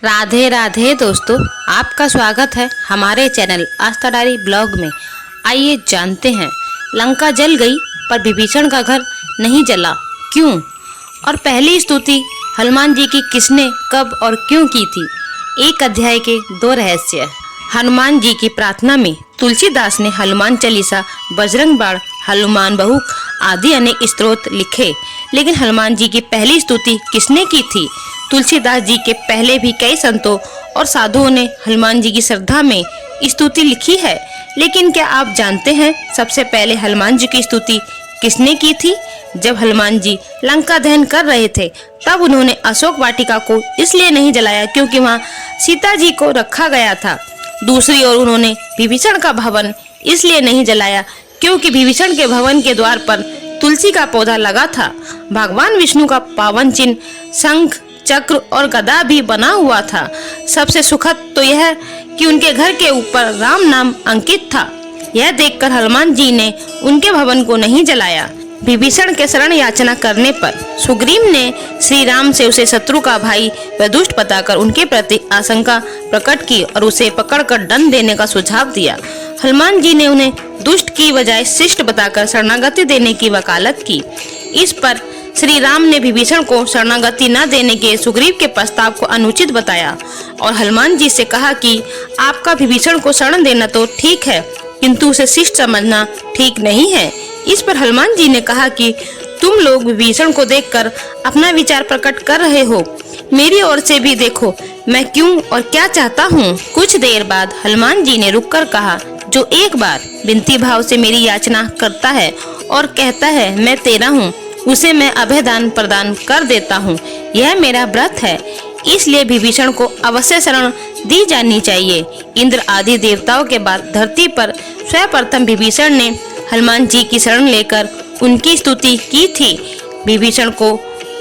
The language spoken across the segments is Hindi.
राधे राधे दोस्तों, आपका स्वागत है हमारे चैनल आस्था डायरी ब्लॉग में। आइए जानते हैं, लंका जल गई पर विभीषण का घर नहीं जला, क्यों? और पहली स्तुति हनुमान जी की किसने, कब और क्यों की थी? एक अध्याय के 2 रहस्य। हनुमान जी की प्रार्थना में तुलसीदास ने हनुमान चालीसा, बजरंग बाण, हनुमान बहुक आदि अनेक स्तोत्र लिखे, लेकिन हनुमान जी की पहली स्तुति किसने की थी? तुलसीदास जी के पहले भी कई संतों और साधुओं ने हनुमान जी की श्रद्धा में स्तुति लिखी है, लेकिन क्या आप जानते हैं सबसे पहले हनुमान जी की स्तुति किसने की थी? जब हनुमान जी लंका दहन कर रहे थे तब उन्होंने अशोक वाटिका को इसलिए नहीं जलाया क्योंकि वहां सीता जी को रखा गया था। दूसरी ओर उन्होंने विभीषण का भवन इसलिए नहीं जलाया क्योंकि विभीषण के भवन के द्वार पर तुलसी का पौधा लगा था। भगवान विष्णु का पावन चिन्ह शंख, चक्र और गदा भी बना हुआ था। सबसे सुखद तो यह कि उनके घर के ऊपर राम नाम अंकित था। यह देखकर हनुमान जी ने उनके भवन को नहीं जलाया। विभीषण के शरण याचना करने पर सुग्रीव ने श्री राम से उसे शत्रु का भाई व दुष्ट बताकर उनके प्रति आशंका प्रकट की और उसे पकड़कर दंड देने का सुझाव दिया। हनुमान जी ने उन्हें दुष्ट की बजाय शिष्ट बताकर शरणागति देने की वकालत की। इस पर श्री राम ने विभीषण को शरणागति न देने के सुग्रीव के प्रस्ताव को अनुचित बताया और हनुमान जी से कहा कि आपका विभीषण को शरण देना तो ठीक है, किंतु उसे शिष्ट समझना ठीक नहीं है। इस पर हनुमान जी ने कहा कि तुम लोग विभीषण को देखकर अपना विचार प्रकट कर रहे हो, मेरी ओर से भी देखो मैं क्यों और क्या चाहता हूँ। कुछ देर बाद हनुमान जी ने रुककर कहा, जो एक बार विनती भाव से मेरी याचना करता है और कहता है मैं तेरा हूँ, उसे मैं अभयदान प्रदान कर देता हूँ। यह मेरा व्रत है, इसलिए विभीषण को अवश्य शरण दी जानी चाहिए। इंद्र आदि देवताओं के बाद धरती पर सर्वप्रथम विभीषण ने हनुमान जी की शरण लेकर उनकी स्तुति की थी। विभीषण को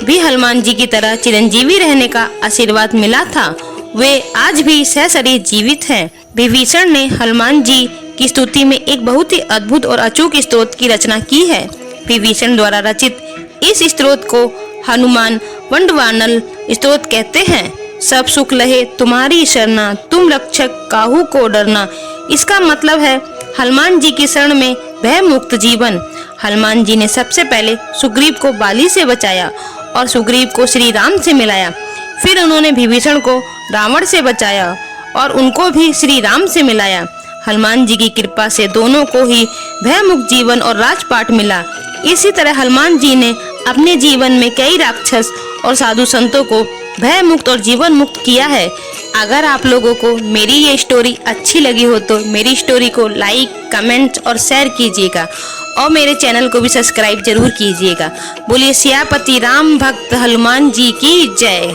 भी हनुमान जी की तरह चिरंजीवी रहने का आशीर्वाद मिला था। वे आज भी सशरीर जीवित हैं। विभीषण ने हनुमान जी की स्तुति में एक बहुत ही अद्भुत और अचूक स्तोत्र की रचना की है। विभीषण द्वारा रचित इस स्तोत्र को हनुमान वंडवानल स्तोत्र कहते हैं। सब सुख लहे तुम्हारी शरणा, तुम रक्षक काहू को डरना। इसका मतलब है हनुमान जी की शरण में भय मुक्त जीवन। हनुमान जी ने सबसे पहले सुग्रीव को बाली से बचाया और सुग्रीव को श्री राम से मिलाया। फिर उन्होंने विभीषण को रावण से बचाया और उनको भी श्री राम से मिलाया। हनुमान जी की कृपा से दोनों को ही भय मुक्त जीवन और राजपाट मिला। इसी तरह हनुमान जी ने अपने जीवन में कई राक्षस और साधु संतों को भय मुक्त और जीवन मुक्त किया है। अगर आप लोगों को मेरी ये स्टोरी अच्छी लगी हो तो मेरी स्टोरी को लाइक, कमेंट और शेयर कीजिएगा और मेरे चैनल को भी सब्सक्राइब जरूर कीजिएगा। बोलिए सियापति राम भक्त हनुमान जी की जय।